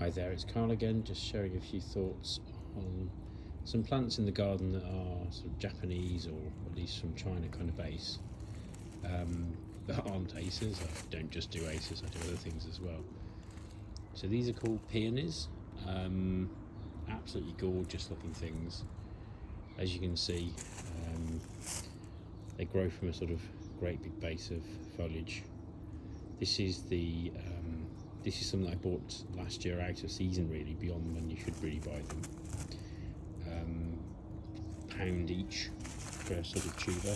Hi there, it's Carl again, just sharing a few thoughts on some plants in the garden that are sort of Japanese, or at least from China kind of base, that aren't aces. I don't just do aces, I do other things as well. So these are called peonies, absolutely gorgeous looking things. As you can see, they grow from a sort of great big base of foliage. This is something I bought last year out of season, really, beyond when you should really buy them. £1 each for a sort of tuber,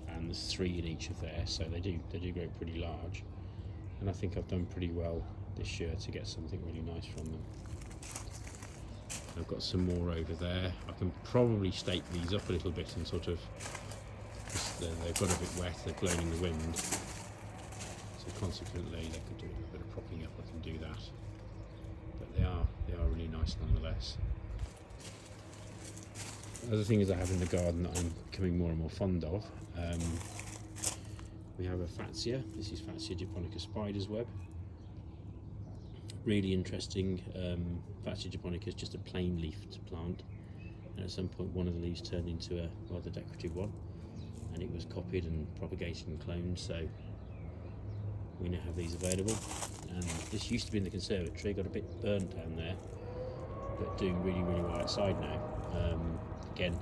and there's 3 in each of there, so they do grow pretty large. And I think I've done pretty well this year to get something really nice from them. I've got some more over there. I can probably stake these up a little bit and sort of, they've got a bit wet, they're blown in the wind. So consequently, they could do a little bit of propping up. I can do that, but they are really nice nonetheless. Other things I have in the garden that I'm becoming more and more fond of. We have a Fatsia. This is Fatsia japonica spider's web. Really interesting. Fatsia japonica is just a plain leafed plant, and at some point one of the leaves turned into a rather decorative one, and it was copied and propagated and cloned. So we now have these available, and this used to be in the conservatory, got a bit burnt down there, but doing really well outside now. Again,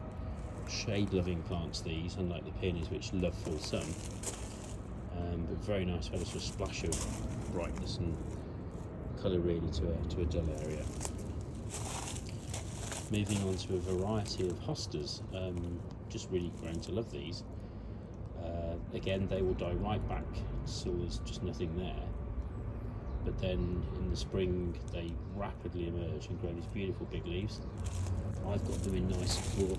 shade loving plants these, unlike the peonies which love full sun, but very nice, had a sort of splash of brightness and colour really to a dull area. Moving on to a variety of hostas, just really grown to love these. Again, they will die right back so there's just nothing there, but then in the spring they rapidly emerge and grow these beautiful big leaves. I've got them in nice broad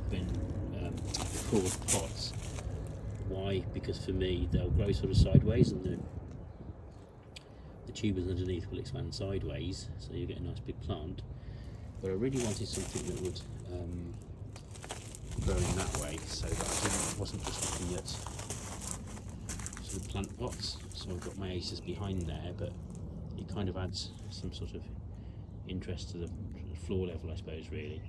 pots. Why? Because for me they'll grow sort of sideways, and the tubers underneath will expand sideways, so you get a nice big plant. But I really wanted something that would grow in that way, so that I wasn't just looking at sort of plant pots. So I've got my aces behind there, but it kind of adds some sort of interest to the floor level, I suppose, really.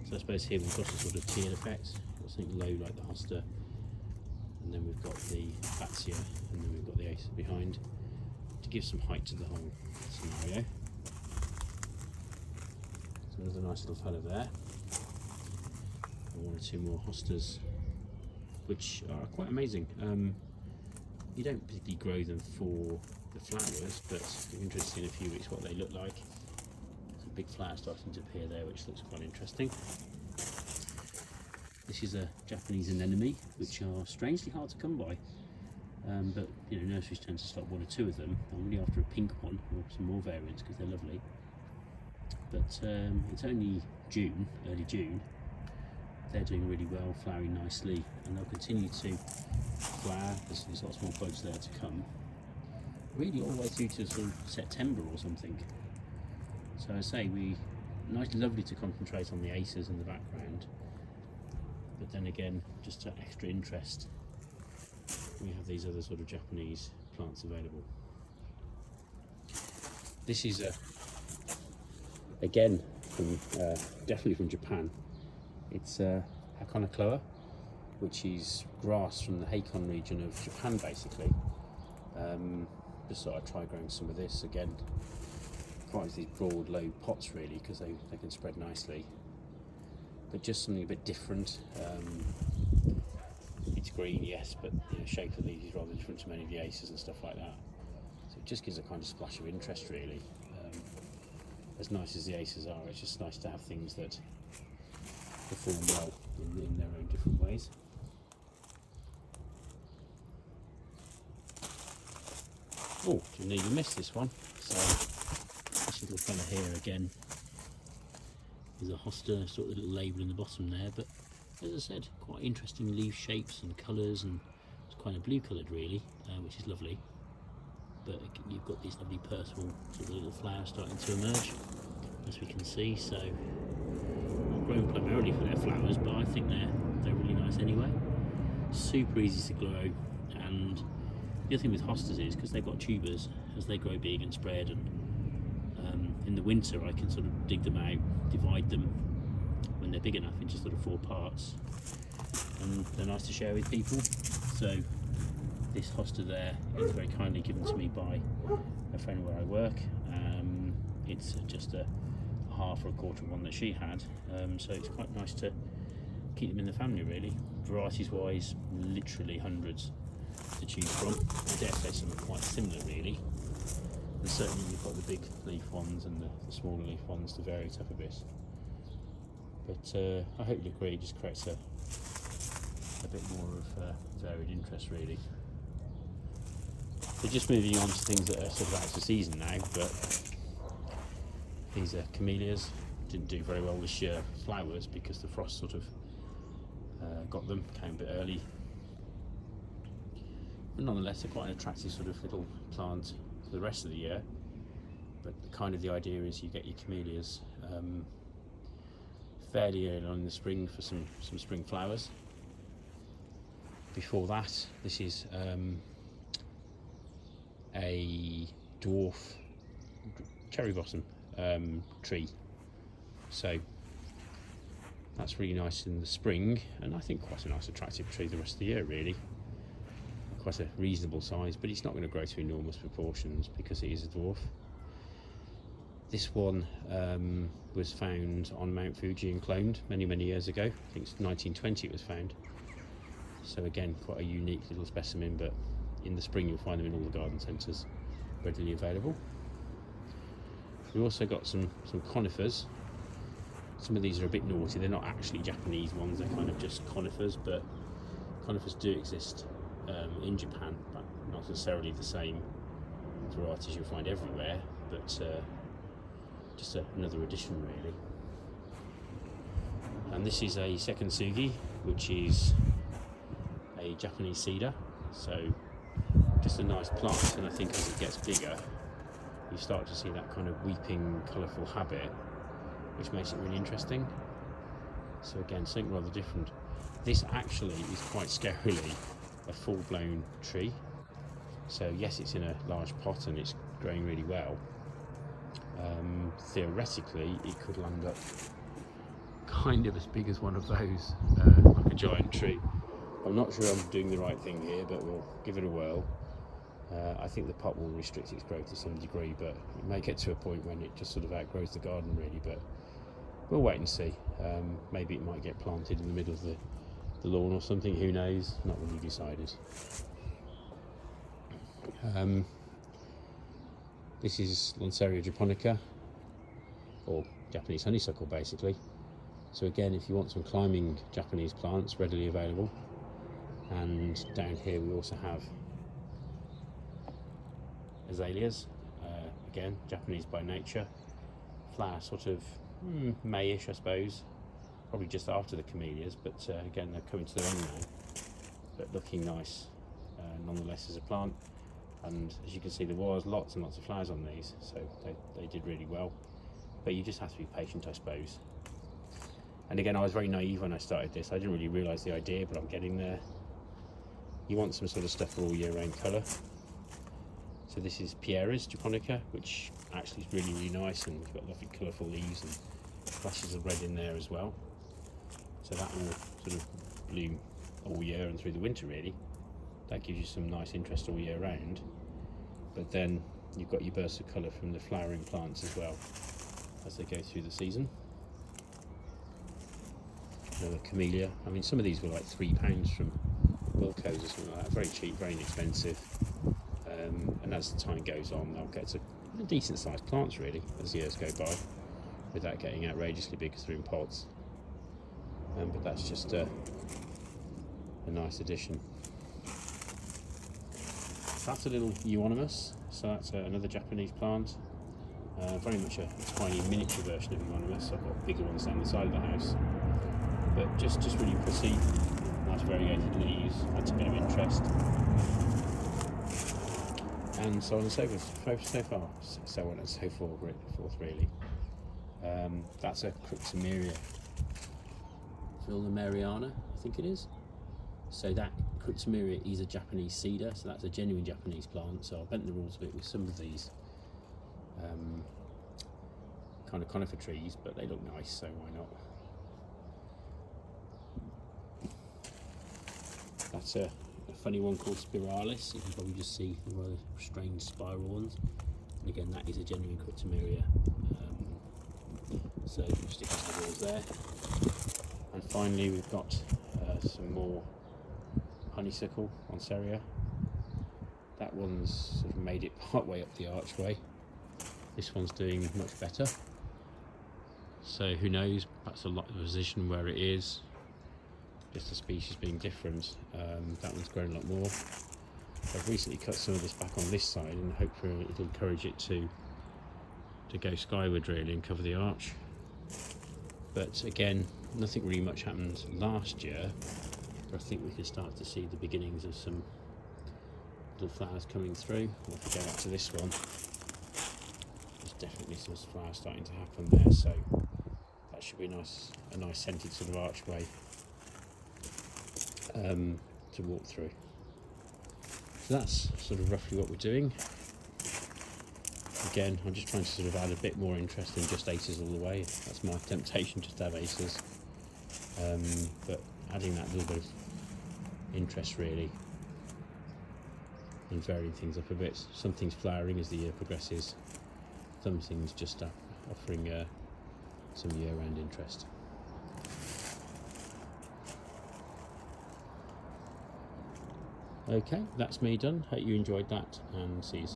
So I suppose here we've got a sort of tiered effect. We've got something low like the hosta, and then we've got the Fatsia, and then we've got the aces behind to give some height to the whole scenario. So there's a nice little fellow there, and 1 or 2 more hostas, which are quite amazing. You don't particularly grow them for the flowers, but I'm interested in a few weeks what they look like. There's a big flower starting to appear there, which looks quite interesting. This is a Japanese anemone, which are strangely hard to come by, but you know, nurseries tend to stock 1 or 2 of them. I'm really after a pink one, or some more variants, because they're lovely. But it's only June, early June. They're doing really well, flowering nicely, and they'll continue to flower. There's lots more buds there to come, really all the way through to sort of September or something. So I say, lovely to concentrate on the aces in the background, but then again, just to extra interest, we have these other sort of Japanese plants available. This is again from definitely from Japan. It's Hakona Cloa, which is grass from the Hakon region of Japan, basically. Just thought I'd try growing some of this again. Quite these broad, low pots, really, because they can spread nicely. But just something a bit different. It's green, yes, but the shape of these is rather different to many of the aces and stuff like that. So it just gives a kind of splash of interest, really. As nice as the aces are, it's just nice to have things that perform well in their own different ways. Oh, you nearly missed this one. So this little fella here again is a hosta, sort of little label in the bottom there, but as I said, quite interesting leaf shapes and colours, and it's kind of blue coloured really, which is lovely. But you've got these lovely purple sort of little flowers starting to emerge, as we can see. So not grown primarily for their flowers, but I think they're really nice anyway. Super easy to grow, and the other thing with hostas is, because they've got tubers, as they grow big and spread and In the winter I can sort of dig them out, divide them when they're big enough into sort of 4 parts, and they're nice to share with people. So this hosta there is very kindly given to me by a friend where I work. It's just a half or a quarter one that she had, so it's quite nice to keep them in the family really. Varieties wise, literally hundreds to choose from. I dare say some are quite similar really, and certainly you've got the big leaf ones and the smaller leaf ones to vary it up a bit. But I hope you agree, it just creates a bit more of varied interest really. So just moving on to things that are sort of out of season now, but these are camellias. Didn't do very well this year flowers because the frost sort of got them, came a bit early. But nonetheless, they're quite an attractive sort of little plant for the rest of the year. But kind of the idea is you get your camellias fairly early on in the spring for some spring flowers. Before that, this is a dwarf cherry blossom tree, so that's really nice in the spring, and I think quite a nice attractive tree the rest of the year really. Quite a reasonable size, but it's not going to grow to enormous proportions because it is a dwarf. This one was found on Mount Fuji and cloned many years ago. I think it's 1920 it was found, so again quite a unique little specimen, but in the spring you'll find them in all the garden centres readily available. We've also got some conifers. Some of these are a bit naughty, they're not actually Japanese ones, they're kind of just conifers, but conifers do exist in Japan, but not necessarily the same varieties you'll find everywhere, but just another addition really. And this is a second sugi, which is a Japanese cedar, so just a nice plant, and I think as it gets bigger you start to see that kind of weeping colourful habit, which makes it really interesting. So again, something rather different. This actually is quite scarily a full-blown tree, so yes, it's in a large pot and it's growing really well. Theoretically it could land up kind of as big as one of those, like a giant tree. I'm not sure I'm doing the right thing here, but we'll give it a whirl. I think the pot will restrict its growth to some degree, but it may get to a point when it just sort of outgrows the garden really, but we'll wait and see. Maybe it might get planted in the middle of the lawn or something, who knows, not really decided. This is Lansseria japonica, or Japanese honeysuckle basically. So again, if you want some climbing Japanese plants, readily available. And down here we also have azaleas, again Japanese by nature, flower sort of Mayish I suppose, probably just after the camellias, but again they're coming to their own now, but looking nice nonetheless as a plant. And as you can see, there was lots and lots of flowers on these, so they did really well, but you just have to be patient I suppose. And again, I was very naive when I started this, I didn't really realise the idea, but I'm getting there. You want some sort of stuff for all year round colour. So this is Pieris japonica, which actually is really nice, and we've got lovely colourful leaves and flashes of red in there as well. So that will sort of bloom all year and through the winter really. That gives you some nice interest all year round. But then you've got your bursts of colour from the flowering plants as well as they go through the season. Another camellia. I mean, some of these were like £3 from Wilko's or something like that. Very cheap, very inexpensive. And as the time goes on, they'll get to decent sized plants really as years go by, without getting outrageously big because they're in pots. But that's just a nice addition. So that's a little euonymus. So that's another Japanese plant. Very much a tiny miniature version of euonymus. I've got bigger ones down the side of the house. But just really pretty, nice variegated leaves, adds a bit of interest. And so on and so forth, so on and so forth really. That's a Cryptomeria Wilnemeriana, I think it is. So that Cryptomeria is a Japanese cedar, so that's a genuine Japanese plant. So I bent the rules a bit with some of these kind of conifer trees, but they look nice, so why not? That's a funny one called Spiralis. You can probably just see the rather strange spiral ones. And again, that is a genuine Cryptomeria. So stick it to the walls there. And finally, we've got some more honeysuckle Monstera. That one's sort of made it part way up the archway. This one's doing much better. So who knows, perhaps a lot of the position where it is, just the species being different. That one's grown a lot more. I've recently cut some of this back on this side and hopefully it'll encourage it to go skyward really and cover the arch. But again, nothing really much happened last year, but I think we can start to see the beginnings of some little flowers coming through. Or if we go back to this one, there's definitely some flowers starting to happen there, so that should be a nice scented sort of archway to walk through. So that's sort of roughly what we're doing. Again, I'm just trying to sort of add a bit more interest than just aces all the way. That's my temptation, just to have aces. But adding that little bit of interest really, and varying things up a bit. Some things flowering as the year progresses, some things just offering some year-round interest. Okay, that's me done. Hope you enjoyed that, and see you soon.